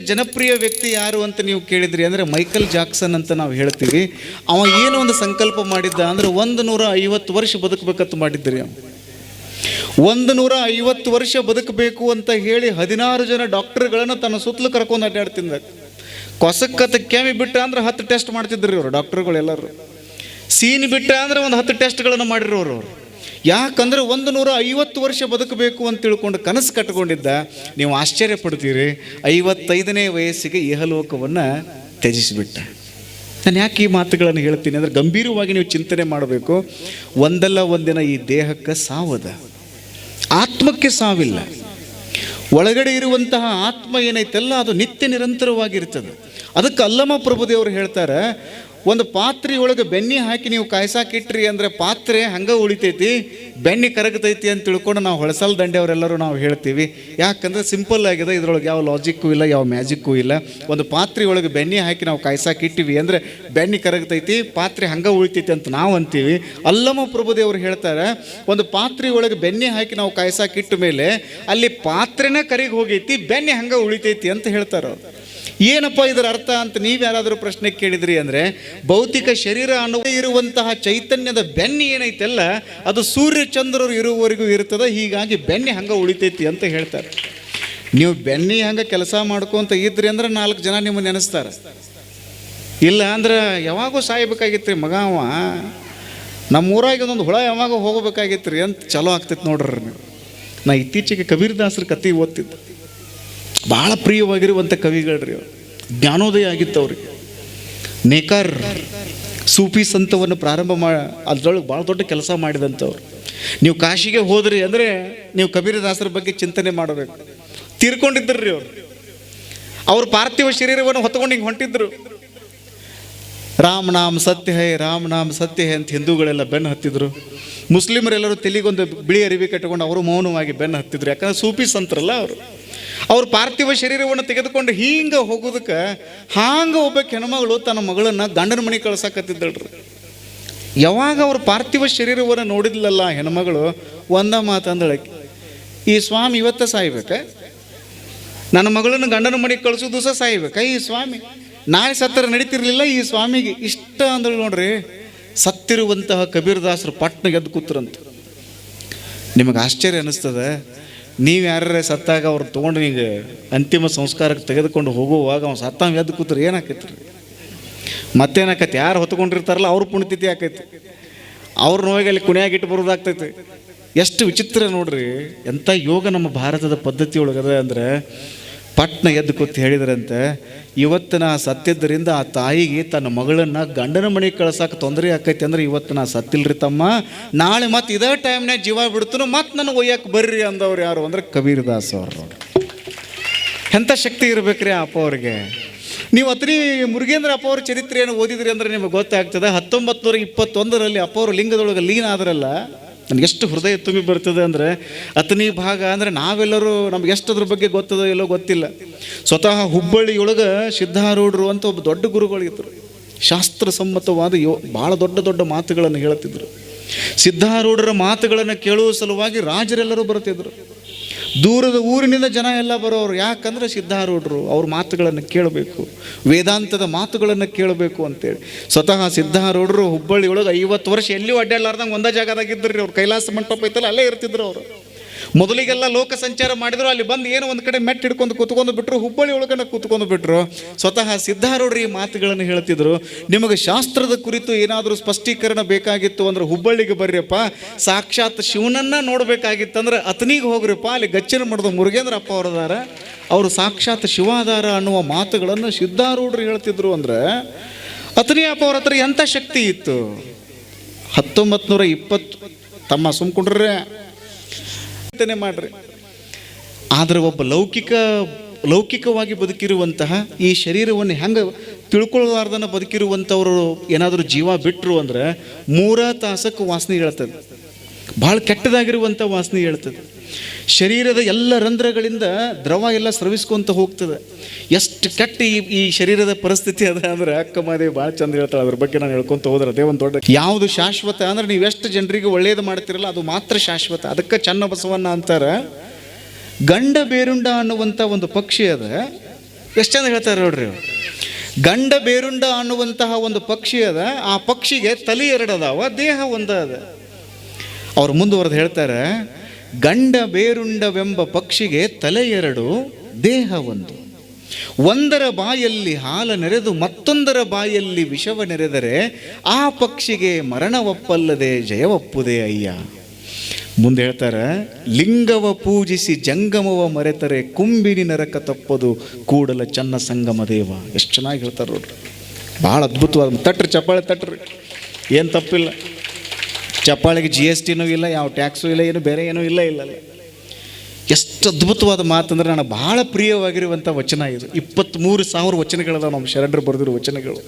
ಜನಪ್ರಿಯ ವ್ಯಕ್ತಿ ಯಾರು ಅಂತ ನೀವು ಕೇಳಿದ್ರಿ ಅಂದರೆ ಮೈಕಲ್ ಜಾಕ್ಸನ್ ಅಂತ ನಾವು ಹೇಳ್ತೀವಿ. ಅವ ಏನೋ ಒಂದು ಸಂಕಲ್ಪ ಮಾಡಿದ್ದ ಅಂದರೆ 150 ವರ್ಷ ಬದುಕಬೇಕಂತ ಮಾಡಿದ್ರಿ. 150 ವರ್ಷ ಬದುಕಬೇಕು ಅಂತ ಹೇಳಿ 16 ಜನ ಡಾಕ್ಟರ್ಗಳನ್ನು ತನ್ನ ಸುತ್ತಲೂ ಕರ್ಕೊಂಡು ಅಡ್ಡಾಡ್ತಿದ್ದ. ಕೊಸಕ್ಕತ್ತ ಕೆಮ್ಮಿ ಬಿಟ್ಟ ಅಂದ್ರೆ 10 ಟೆಸ್ಟ್ ಮಾಡ್ತಿದ್ರಿ ಅವರು ಡಾಕ್ಟರ್ಗಳೆಲ್ಲರೂ. ಸೀನ್ ಬಿಟ್ಟ ಅಂದರೆ ಒಂದು 10 ಟೆಸ್ಟ್ಗಳನ್ನು ಮಾಡಿರೋರು ಅವರು. ಯಾಕಂದರೆ 150 ವರ್ಷ ಬದುಕಬೇಕು ಅಂತ ತಿಳ್ಕೊಂಡು ಕನಸು ಕಟ್ಕೊಂಡಿದ್ದ. ನೀವು ಆಶ್ಚರ್ಯ ಪಡ್ತೀರಿ, 55ನೇ ವಯಸ್ಸಿಗೆ ಇಹಲೋಕವನ್ನು ತ್ಯಜಿಸಿಬಿಟ್ಟ. ನಾನು ಯಾಕೆ ಈ ಮಾತುಗಳನ್ನು ಹೇಳ್ತೀನಿ ಅಂದರೆ ಗಂಭೀರವಾಗಿ ನೀವು ಚಿಂತನೆ ಮಾಡಬೇಕು. ಒಂದಲ್ಲ ಒಂದಿನ ಈ ದೇಹಕ್ಕೆ ಸಾವದ, ಆತ್ಮಕ್ಕೆ ಸಾವಿಲ್ಲ. ಒಳಗಡೆ ಇರುವಂತಹ ಆತ್ಮ ಏನೈತೆಲ್ಲ ಅದು ನಿತ್ಯ ನಿರಂತರವಾಗಿರ್ತದೆ. ಅದಕ್ಕೆ ಅಲ್ಲಮ ಪ್ರಭುದೇವರು ಹೇಳ್ತಾರೆ, ಒಂದು ಪಾತ್ರೆಯೊಳಗೆ ಬೆಣ್ಣೆ ಹಾಕಿ ನೀವು ಕಾಯ್ಸಾಕಿಟ್ರಿ ಅಂದರೆ ಪಾತ್ರೆ ಹಂಗೆ ಉಳಿತೈತಿ, ಬೆಣ್ಣೆ ಕರಗತೈತಿ ಅಂತ ತಿಳ್ಕೊಂಡು ನಾವು ಹೊಳಸಲ್ ದಂಡೆಯವರೆಲ್ಲರೂ ನಾವು ಹೇಳ್ತೀವಿ. ಯಾಕಂದರೆ ಸಿಂಪಲ್ ಆಗಿದೆ, ಇದರೊಳಗೆ ಯಾವ ಲಾಜಿಕ್ಕೂ ಇಲ್ಲ, ಯಾವ ಮ್ಯಾಜಿಕ್ಕೂ ಇಲ್ಲ. ಒಂದು ಪಾತ್ರೆಯೊಳಗೆ ಬೆಣ್ಣೆ ಹಾಕಿ ನಾವು ಕಾಯ್ಸಾಕಿಟ್ಟಿವಿ ಅಂದರೆ ಬೆಣ್ಣೆ ಕರಗತೈತಿ, ಪಾತ್ರೆ ಹಂಗೆ ಉಳಿತೈತಿ ಅಂತ ನಾವು ಅಂತೀವಿ. ಅಲ್ಲಮ ಪ್ರಭುದೇವರು ಹೇಳ್ತಾರೆ, ಒಂದು ಪಾತ್ರೆಯೊಳಗೆ ಬೆಣ್ಣೆ ಹಾಕಿ ನಾವು ಕಾಯ್ಸಾಕಿಟ್ಟ ಮೇಲೆ ಅಲ್ಲಿ ಪಾತ್ರೆನೇ ಕರಗಿ ಹೋಗೈತಿ, ಬೆಣ್ಣೆ ಹಂಗೆ ಉಳಿತೈತಿ ಅಂತ ಹೇಳ್ತಾರೆ ಅವರು. ಏನಪ್ಪ ಇದರ ಅರ್ಥ ಅಂತ ನೀವು ಯಾರಾದರೂ ಪ್ರಶ್ನೆ ಕೇಳಿದ್ರಿ ಅಂದರೆ, ಭೌತಿಕ ಶರೀರ ಅನ್ನೋ ಇರುವಂತಹ ಚೈತನ್ಯದ ಬೆಣ್ಣೆ ಏನೈತೆಲ್ಲ ಅದು ಸೂರ್ಯ ಚಂದ್ರರು ಇರುವವರೆಗೂ ಇರ್ತದೆ, ಹೀಗಾಗಿ ಬೆಣ್ಣೆ ಹಂಗೆ ಉಳಿತೈತಿ ಅಂತ ಹೇಳ್ತಾರೆ. ನೀವು ಬೆಣ್ಣೆ ಹಂಗೆ ಕೆಲಸ ಮಾಡ್ಕೊತ ಇದ್ರಿ ಅಂದ್ರೆ 4 ಜನ ನಿಮ್ಮನ್ನು ನೆನೆಸ್ತಾರೆ. ಇಲ್ಲ ಅಂದ್ರೆ ಯಾವಾಗೂ ಸಾಯಬೇಕಾಗಿತ್ತು ರೀ ಮಗ, ಅವ ನಮ್ಮೂರಾಗಿ ಒಂದೊಂದು ಹುಳ ಯಾವಾಗ ಹೋಗಬೇಕಾಗಿತ್ತು ರೀ ಅಂತ ಚಲೋ ಆಗ್ತೈತೆ ನೋಡ್ರಿ. ನೀವು ನಾ ಇತ್ತೀಚೆಗೆ ಕಬೀರದಾಸರ ಕತೆ ಓದ್ತಿದ್ದೆ. ಭಾಳ ಪ್ರಿಯವಾಗಿರುವಂಥ ಕವಿಗಳ್ರಿ ಅವರು, ಜ್ಞಾನೋದಯ ಆಗಿತ್ತು ಅವ್ರಿಗೆ. ನೇಕಾರ್ ಸೂಫಿ ಸಂತವನ್ನು ಪ್ರಾರಂಭ ಅದ್ರೊಳಗೆ ಭಾಳ ದೊಡ್ಡ ಕೆಲಸ ಮಾಡಿದಂಥವ್ರು. ನೀವು ಕಾಶಿಗೆ ಹೋದ್ರಿ ಅಂದರೆ ನೀವು ಕಬೀರದಾಸರ ಬಗ್ಗೆ ಚಿಂತನೆ ಮಾಡಬೇಕು. ತೀರ್ಕೊಂಡಿದ್ದರು ಅವರು. ಅವ್ರ ಪಾರ್ಥಿವ ಶರೀರವನ್ನು ಹೊತ್ಕೊಂಡು ಹಿಂಗೆ ಹೊಂಟಿದ್ರು. ರಾಮ್ ನಾಮ್ ಸತ್ಯ ಹೇ, ರಾಮ್ ನಾಮ್ ಸತ್ಯ ಹೇ ಅಂತ ಹಿಂದೂಗಳೆಲ್ಲ ಬೆನ್ನು ಹತ್ತಿದ್ರು. ಮುಸ್ಲಿಮರೆಲ್ಲರೂ ತೆಲಿಗೊಂದು ಬಿಳಿ ಅರಿವಿ ಕಟ್ಟಿಕೊಂಡು ಅವರು ಮೌನವಾಗಿ ಬೆನ್ನು ಹತ್ತಿದ್ರು. ಯಾಕಂದ್ರೆ ಸೂಫಿ ಸಂತರಲ್ಲ ಅವರು. ಅವ್ರ ಪಾರ್ಥಿವ ಶರೀರವನ್ನು ತೆಗೆದುಕೊಂಡು ಹಿಂಗೆ ಹೋಗೋದಕ್ಕೆ ಹಾಂಗೆ ಒಬ್ಬ ಹೆಣ್ಮಗಳು ತನ್ನ ಮಗಳನ್ನು ಗಂಡನ ಮನೆಗೆ ಕಳ್ಸಕತ್ತಿದ್ದಳ್ರಿ. ಯಾವಾಗ ಅವ್ರ ಪಾರ್ಥಿವ ಶರೀರವನ್ನು ನೋಡಿದ್ಲಲ್ಲ ಹೆಣ್ಮಗಳು, ಒಂದ ಮಾತಂದಳಕ್ಕೆ, ಈ ಸ್ವಾಮಿ ಇವತ್ತ ಸಾಯ್ಬೇಕ, ನನ್ನ ಮಗಳನ್ನು ಗಂಡನ ಮನೆಗೆ ಕಳಿಸೋದು ಸಹ ಸಾಯ್ಬೇಕ ಈ ಸ್ವಾಮಿ, ನಾಳೆ ಸತ್ತರ ನಡೀತಿರ್ಲಿಲ್ಲ ಈ ಸ್ವಾಮಿಗೆ ಇಷ್ಟ ಅಂದಳು ನೋಡ್ರಿ. ಸತ್ತಿರುವಂತಹ ಕಬೀರದಾಸರು ಪಟ್ನ ಗೆದ್ದು ಕೂತ್ರಂತ. ನಿಮಗೆ ಆಶ್ಚರ್ಯ ಅನ್ನಿಸ್ತದೆ, ನೀವು ಯಾರ್ಯಾರ ಸತ್ತಾಗ ಅವ್ರು ತೊಗೊಂಡು ಹಿಂಗೆ ಅಂತಿಮ ಸಂಸ್ಕಾರಕ್ಕೆ ತೆಗೆದುಕೊಂಡು ಹೋಗುವಾಗ ಅವ್ನು ಸತ್ತಾಗ ಎದ್ದು ಕೂತ್ರೆ ಏನಾಕೈತಿ ರೀ? ಮತ್ತೇನಾಕೈತಿ? ಯಾರು ಹೊತ್ಕೊಂಡಿರ್ತಾರಲ್ಲ ಅವ್ರ ಪುಣ್ಯತಿಥಿ ಆಕೈತಿ, ಅವ್ರ ನೋವಾಗಿ ಅಲ್ಲಿ ಕುಣಿಯಾಗಿಟ್ಟು ಬರೋದಾಗ್ತೈತಿ. ಎಷ್ಟು ವಿಚಿತ್ರ ನೋಡ್ರಿ. ಎಂಥ ಯೋಗ ನಮ್ಮ ಭಾರತದ ಪದ್ಧತಿ ಒಳಗದ ಅಂದರೆ, ಪಟ್ನ ಎದ್ದು ಕೂತು ಹೇಳಿದ್ರಂತೆ, ಇವತ್ತು ನಾ ಸತ್ತಿದ್ದರಿಂದ ಆ ತಾಯಿಗೆ ತನ್ನ ಮಗಳನ್ನು ಗಂಡನ ಮನೆಗೆ ಕಳ್ಸಕ್ಕೆ ತೊಂದರೆ ಆಕೈತಿ ಅಂದ್ರೆ ಇವತ್ತು ನಾ ಸತ್ತಿಲ್ರಿ ತಮ್ಮ, ನಾಳೆ ಮತ್ತೆ ಇದೇ ಟೈಮ್ನಾಗ ಜೀವ ಬಿಡ್ತನು, ಮತ್ತೆ ನನಗೆ ಒಯ್ಯಕ್ಕೆ ಬರ್ರಿ ಅಂದವ್ರು ಯಾರು ಅಂದ್ರೆ ಕಬೀರದಾಸ್ ಅವರು. ಎಂಥ ಶಕ್ತಿ ಇರ್ಬೇಕ್ರಿ ಅಪ್ಪ ಅವ್ರಿಗೆ. ನೀವು ಅತ್ರಿ ಮುರುಗೇಂದ್ರ ಅಪ್ಪ ಅವ್ರ ಚರಿತ್ರೆಯನ್ನು ಓದಿದ್ರಿ ಅಂದ್ರೆ ನಿಮಗೆ ಗೊತ್ತಾಗ್ತದೆ. 1921ರಲ್ಲಿ ಅಪ್ಪ ಅವರು ಲಿಂಗದೊಳಗೆ ಲೀನ ಆದ್ರಲ್ಲ, ನನಗೆ ಎಷ್ಟು ಹೃದಯ ತುಂಬಿ ಬರ್ತದೆ ಅಂದರೆ, ಅತನಿ ಭಾಗ ಅಂದರೆ ನಾವೆಲ್ಲರೂ ನಮ್ಗೆ ಎಷ್ಟು ಅದ್ರ ಬಗ್ಗೆ ಗೊತ್ತದೋ ಎಲ್ಲೋ ಗೊತ್ತಿಲ್ಲ. ಸ್ವತಃ ಹುಬ್ಬಳ್ಳಿಯೊಳಗೆ ಸಿದ್ಧಾರೂಢರು ಅಂತ ಒಬ್ಬ ದೊಡ್ಡ ಗುರುಗಳಿದ್ರು. ಶಾಸ್ತ್ರಸಮ್ಮತವಾದ ಭಾಳ ದೊಡ್ಡ ದೊಡ್ಡ ಮಾತುಗಳನ್ನು ಹೇಳ್ತಿದ್ರು. ಸಿದ್ಧಾರೂಢರ ಮಾತುಗಳನ್ನು ಕೇಳುವ ಸಲುವಾಗಿ ರಾಜರೆಲ್ಲರೂ ಬರ್ತಿದ್ರು. ದೂರದ ಊರಿನಿಂದ ಜನ ಎಲ್ಲ ಬರೋರು. ಯಾಕಂದರೆ ಸಿದ್ಧಾರೂಢರು ಅವ್ರ ಮಾತುಗಳನ್ನು ಕೇಳಬೇಕು, ವೇದಾಂತದ ಮಾತುಗಳನ್ನು ಕೇಳಬೇಕು ಅಂತೇಳಿ. ಸ್ವತಃ ಸಿದ್ಧಾರೂಢರು ಹುಬ್ಬಳ್ಳಿಯೊಳಗೆ 50 ವರ್ಷ ಎಲ್ಲಿಯೂ ಅಡ್ಡಾಡ್ಲಾರ್ದಂಗೆ ಒಂದೇ ಜಾಗದಾಗಿದ್ದರು ರೀ. ಅವ್ರು ಕೈಲಾಸ ಮಂಟಪ ಐತಲ್ಲ ಅಲ್ಲೇ ಇರ್ತಿದ್ರು ಅವರು. ಮೊದಲಿಗೆಲ್ಲ ಲೋಕ ಸಂಚಾರ ಮಾಡಿದ್ರು, ಅಲ್ಲಿ ಬಂದು ಏನೋ ಒಂದು ಕಡೆ ಮೆಟ್ಟು ಹಿಡ್ಕೊಂಡು ಕೂತ್ಕೊಂಡು ಬಿಟ್ಟರು, ಹುಬ್ಬಳ್ಳಿ ಒಳಗಡೆ ಕೂತ್ಕೊಂಡು ಬಿಟ್ಟರು. ಸ್ವತಃ ಸಿದ್ಧಾರೂಢರು ಈ ಮಾತುಗಳನ್ನು ಹೇಳ್ತಿದ್ರು, ನಿಮಗೆ ಶಾಸ್ತ್ರದ ಕುರಿತು ಏನಾದರೂ ಸ್ಪಷ್ಟೀಕರಣ ಬೇಕಾಗಿತ್ತು ಅಂದ್ರೆ ಹುಬ್ಬಳ್ಳಿಗೆ ಬರ್ರಿಯಪ್ಪ, ಸಾಕ್ಷಾತ್ ಶಿವನನ್ನ ನೋಡಬೇಕಾಗಿತ್ತಂದ್ರೆ ಅತನಿಗೆ ಹೋಗ್ರಿಪ್ಪ, ಅಲ್ಲಿ ಗಚ್ಚಿನ ಮಠದ ಮುರುಗೇಂದ್ರ ಅಪ್ಪ ಅವರದಾರ, ಅವರು ಸಾಕ್ಷಾತ್ ಶಿವಾಧಾರ ಅನ್ನುವ ಮಾತುಗಳನ್ನು ಸಿದ್ಧಾರೂಢರು ಹೇಳ್ತಿದ್ರು. ಅಂದರೆ ಅತನಿ ಅಪ್ಪ ಅವ್ರ ಹತ್ರ ಎಂಥ ಶಕ್ತಿ ಇತ್ತು. 1920 ತಮ್ಮ ಸುಮ್ಕೊಂಡ್ರೆ ಮಾಡ್ರಿ. ಆದರೆ ಒಬ್ಬ ಲೌಕಿಕವಾಗಿ ಬದುಕಿರುವಂತಹ ಈ ಶರೀರವನ್ನು ಹೆಂಗೆ ತಿಳ್ಕೊಳ್ಳಾರ್ದನ್ನ ಬದುಕಿರುವಂಥವ್ರು ಏನಾದರೂ ಜೀವ ಬಿಟ್ಟರು ಅಂದರೆ 3 ತಾಸಕ್ಕೆ ವಾಸನೆ ಹೇಳ್ತದೆ. ಭಾಳ ಕೆಟ್ಟದಾಗಿರುವಂಥ ವಾಸನೆ ಹೇಳ್ತದೆ. ಶರೀರದ ಎಲ್ಲ ರಂಧ್ರಗಳಿಂದ ದ್ರವ ಎಲ್ಲ ಸ್ರವಿಸ್ಕೊಂತ ಹೋಗ್ತದೆ. ಎಷ್ಟು ಕೆಟ್ಟ ಈ ಶರೀರದ ಪರಿಸ್ಥಿತಿ ಅದ ಅಂದರೆ ಅಕ್ಕ ಮಾದೇವಿ ಭಾಳ ಚಂದ ಹೇಳ್ತಾಳೆ. ಅದ್ರ ಬಗ್ಗೆ ನಾನು ಹೇಳ್ಕೊಂತ ಹೋದ್ರೆ ಅದೇ ಒಂದು ದೊಡ್ಡ ಯಾವುದು ಶಾಶ್ವತ ಅಂದರೆ ನೀವು ಎಷ್ಟು ಜನರಿಗೆ ಒಳ್ಳೇದು ಮಾಡ್ತಿರಲ್ಲ ಅದು ಮಾತ್ರ ಶಾಶ್ವತ. ಅದಕ್ಕೆ ಚನ್ನ ಬಸವಣ್ಣ ಅಂತಾರೆ, ಗಂಡ ಬೇರುಂಡ ಅನ್ನುವಂಥ ಒಂದು ಪಕ್ಷಿ ಅದ, ಎಷ್ಟು ಚಂದ ಹೇಳ್ತಾರೆ ನೋಡ್ರಿ. ಗಂಡ ಬೇರುಂಡ ಅನ್ನುವಂತಹ ಒಂದು ಪಕ್ಷಿ ಅದ, ಆ ಪಕ್ಷಿಗೆ ತಲೆ 2 ಅದಾವ, ದೇಹ ಒಂದ ಅದ. ಅವ್ರು ಮುಂದುವರೆದು ಹೇಳ್ತಾರೆ, ಗಂಡ ಬೇರುಂಡವೆಂಬ ಪಕ್ಷಿಗೆ ತಲೆ 2, ದೇಹ 1. ಒಂದರ ಬಾಯಲ್ಲಿ ಹಾಲ ನೆರೆದು ಮತ್ತೊಂದರ ಬಾಯಲ್ಲಿ ವಿಷವ ನೆರೆದರೆ ಆ ಪಕ್ಷಿಗೆ ಮರಣವಪ್ಪಲ್ಲದೆ ಜಯವಪ್ಪುದೇ ಅಯ್ಯ. ಮುಂದೆ ಹೇಳ್ತಾರೆ, ಲಿಂಗವ ಪೂಜಿಸಿ ಜಂಗಮವ ಮರೆತರೆ ಕುಂಬಿನಿ ನರಕ ತಪ್ಪದು ಕೂಡಲ ಚನ್ನ ಸಂಗಮ ದೇವ. ಎಷ್ಟು ಚೆನ್ನಾಗಿ ಹೇಳ್ತಾರೆ ನೋಡ್ರಿ, ಭಾಳ ಅದ್ಭುತವಾದ. ತಟ್ರಿ ಚಪ್ಪಾಳೆ ತಟ್ರಿ, ಏನು ತಪ್ಪಿಲ್ಲ. ಚಪ್ಪಾಳೆಗೆ GSTನೂ ಇಲ್ಲ, ಯಾವ ಟ್ಯಾಕ್ಸು ಇಲ್ಲ, ಏನು ಬೇರೆ ಏನೂ ಇಲ್ಲ. ಎಷ್ಟು ಅದ್ಭುತವಾದ ಮಾತಂದ್ರೆ ನನಗೆ ಭಾಳ ಪ್ರಿಯವಾಗಿರುವಂಥ ವಚನ ಇದು. 23,000 ವಚನಗಳದಾವ ನಮ್ಮ ಶರಣರು ಬರೆದಿರೋ ವಚನಗಳು.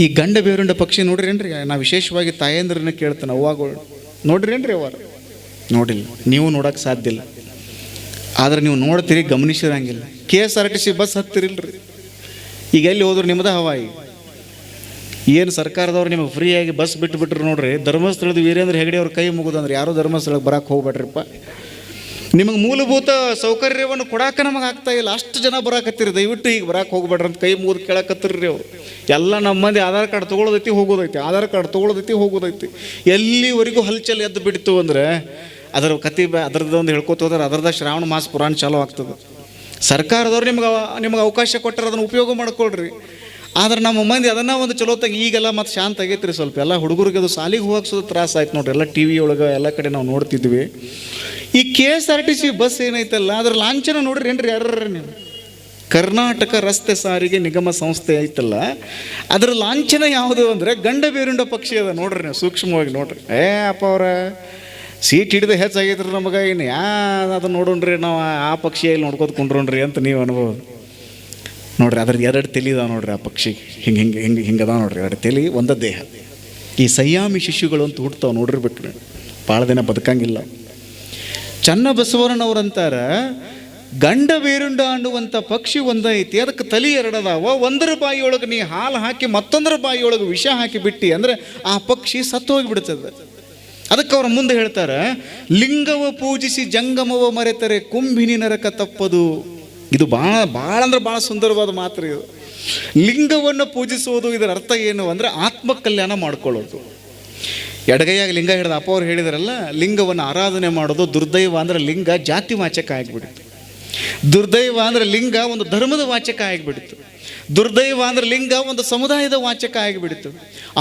ಈ ಗಂಡ ಬೇರುಂಡ ಪಕ್ಷಿ ನೋಡ್ರೇನ್ರಿ, ನಾವು ವಿಶೇಷವಾಗಿ ತಾಯಂದ್ರನ್ನ ಕೇಳ್ತಾನೆ, ಅವ್ವಾಗಳು ನೋಡ್ರೇನ್ರಿ? ಅವರು ನೋಡಿಲ್ಲ, ನೀವು ನೋಡೋಕೆ ಸಾಧ್ಯ ಇಲ್ಲ. ಆದರೆ ನೀವು ನೋಡ್ತೀರಿ, ಗಮನಿಸಿರಂಗಿಲ್ಲ. KSRTC ಬಸ್ ಹತ್ತಿರಿಲ್ರಿ, ಈಗ ಎಲ್ಲಿ ಹೋದ್ರು ನಿಮ್ಮದ ಹವಾಯಿ. ಏನು ಸರ್ಕಾರದವ್ರು ನಿಮಗೆ ಫ್ರೀಯಾಗಿ ಬಸ್ ಬಿಟ್ಟುಬಿಟ್ರು ನೋಡ್ರಿ. ಧರ್ಮಸ್ಥಳದ ವೀರೇಂದ್ರ ಹೆಗಡೆ ಅವ್ರ ಕೈ ಮುಗಿದಂದ್ರೆ ಯಾರೂ ಧರ್ಮಸ್ಥಳಕ್ಕೆ ಬರೋಕ್ಕೆ ಹೋಗ್ಬೇಡ್ರಿಪ್ಪ. ನಿಮಗೆ ಮೂಲಭೂತ ಸೌಕರ್ಯವನ್ನು ಕೊಡಾಕ ನಮಗೆ ಆಗ್ತಾ ಇಲ್ಲ, ಅಷ್ಟು ಜನ ಬರಾಕತ್ತೀರಿ, ದಯವಿಟ್ಟು ಈಗ ಬರಕ್ಕೆ ಹೋಗ್ಬೇಡ್ರಿ ಅಂತ ಕೈ ಮುಗಿದು ಕೇಳಕತ್ತಿರ್ರಿ ಅವರು. ಎಲ್ಲ ನಮ್ಮ ಮಂದಿ ಆಧಾರ್ ಕಾರ್ಡ್ ತೊಗೊಳೋದೈತಿ ಹೋಗೋದೈತಿ, ಆಧಾರ್ ಕಾರ್ಡ್ ತೊಗೊಳೋದೈತಿ ಹೋಗೋದೈತಿ. ಎಲ್ಲಿವರೆಗೂ ಹಲ್ಚಲ್ ಎದ್ದು ಬಿಡ್ತು ಅಂದರೆ ಅದರ ಕತೆ ಅದರದ್ದೊಂದು ಹೇಳ್ಕೊತ ಹೋದ್ರೆ ಅದರದ ಶ್ರಾವಣ ಮಾಸ ಪುರಾಣ ಚಾಲೂ ಆಗ್ತದೆ. ಸರ್ಕಾರದವ್ರು ನಿಮಗೆ ಅವಕಾಶ ಕೊಟ್ಟರೆ ಅದನ್ನು ಉಪಯೋಗ ಮಾಡ್ಕೊಳ್ರಿ. ಆದ್ರೆ ನಮ್ಮ ಮಂದಿ ಅದನ್ನು ಒಂದು ಚಲೋತ್ತಾಗಿ ಈಗೆಲ್ಲ ಮತ್ತು ಶಾಂತ ಆಗೈತ್ರಿ ಸ್ವಲ್ಪ. ಎಲ್ಲ ಹುಡುಗರಿಗೆ ಅದು ಸಾಲಿಗೆ ಹೋಗಿಸೋದು ತ್ರಾಸ ಆಯ್ತು ನೋಡ್ರಿ. ಎಲ್ಲ TV ಒಳಗೆ ಎಲ್ಲ ಕಡೆ ನಾವು ನೋಡ್ತಿದ್ವಿ. ಈ KSRTC ಬಸ್ ಏನೈತಲ್ಲ, ಅದ್ರ ಲಾಂಛನ ನೋಡ್ರಿ ಏನ್ರಿ ಯಾರ್ರಿ ನೀವು? ಕರ್ನಾಟಕ ರಸ್ತೆ ಸಾರಿಗೆ ನಿಗಮ ಸಂಸ್ಥೆ ಐತಲ್ಲ, ಅದರ ಲಾಂಛನ ಯಾವುದು ಅಂದರೆ ಗಂಡ ಬೇರುಂಡ ಪಕ್ಷಿ ಅದ ನೋಡ್ರಿ. ನೀವು ಸೂಕ್ಷ್ಮವಾಗಿ ನೋಡ್ರಿ. ಅಪ್ಪ ಅವ್ರ ಸೀಟ್ ಹಿಡಿದು ಹೆಚ್ಚಾಗೈತ್ರಿ ನಮಗೆ, ಇನ್ನು ಅದು ನೋಡೋಣ್ರಿ ನಾವು ಆ ಪಕ್ಷಿಯಲ್ಲಿ ನೋಡ್ಕೋತ ಕುಂಡ್ರೋಣ್ರಿ ಅಂತ ನೀವು ಅನ್ಬೋದು ನೋಡ್ರಿ. ಅದ್ರದ್ದು 2 ತಲೆ ಇದಾವೆ ನೋಡ್ರಿ ಆ ಪಕ್ಷಿಗೆ. ಹಿಂಗದ ನೋಡ್ರಿ, 2 ತಲೆ, ಒಂದ ದೇಹ. ಈ ಸಂಯಾಮಿ ಶಿಶುಗಳು ಅಂತ ಹುಡ್ತಾವೆ ನೋಡಿರ್ಬೇಕ್ರಿ, ಭಾಳ ದಿನ ಬದುಕಂಗಿಲ್ಲ. ಚನ್ನಬಸವಣ್ಣವ್ರಂತಾರ, ಗಂಡ ಬೇರುಂಡ ಅನ್ನುವಂಥ ಪಕ್ಷಿ ಒಂದೈತಿ, ಅದಕ್ಕೆ ತಲೆ 2 ಅದಾವ. ಒಂದರ ಬಾಯಿಯೊಳಗೆ ನೀ ಹಾಲು ಹಾಕಿ ಮತ್ತೊಂದರ ಬಾಯಿಯೊಳಗೆ ವಿಷ ಹಾಕಿ ಬಿಟ್ಟು ಅಂದರೆ ಆ ಪಕ್ಷಿ ಸತ್ತು ಹೋಗಿಬಿಡ್ತದೆ. ಅದಕ್ಕೆ ಅವ್ರ ಮುಂದೆ ಹೇಳ್ತಾರೆ, ಲಿಂಗವ ಪೂಜಿಸಿ ಜಂಗಮವ ಮರೆತರೆ ಕುಂಭಿನಿ ನರಕ ತಪ್ಪದು. ಇದು ಭಾಳ ಅಂದ್ರೆ ಭಾಳ ಸುಂದರವಾದ ಮಾತು ಇದು. ಲಿಂಗವನ್ನು ಪೂಜಿಸುವುದು, ಇದರ ಅರ್ಥ ಏನು ಅಂದರೆ ಆತ್ಮಕಲ್ಯಾಣ ಮಾಡ್ಕೊಳ್ಳೋದು. ಎಡಗೈಯಾಗಿ ಲಿಂಗ ಹಿಡಿದ ಅಪ್ಪ ಅವ್ರು ಹೇಳಿದಾರಲ್ಲ, ಲಿಂಗವನ್ನು ಆರಾಧನೆ ಮಾಡೋದು. ದುರ್ದೈವ ಅಂದರೆ ಲಿಂಗ ಜಾತಿ ವಾಚಕ ಆಗಿಬಿಡ್ತು. ದುರ್ದೈವ ಅಂದರೆ ಲಿಂಗ ಒಂದು ಧರ್ಮದ ವಾಚಕ ಆಗಿಬಿಡ್ತು. ದುರ್ದೈವ ಅಂದರೆ ಲಿಂಗ ಒಂದು ಸಮುದಾಯದ ವಾಚಕ ಆಗಿಬಿಡ್ತು.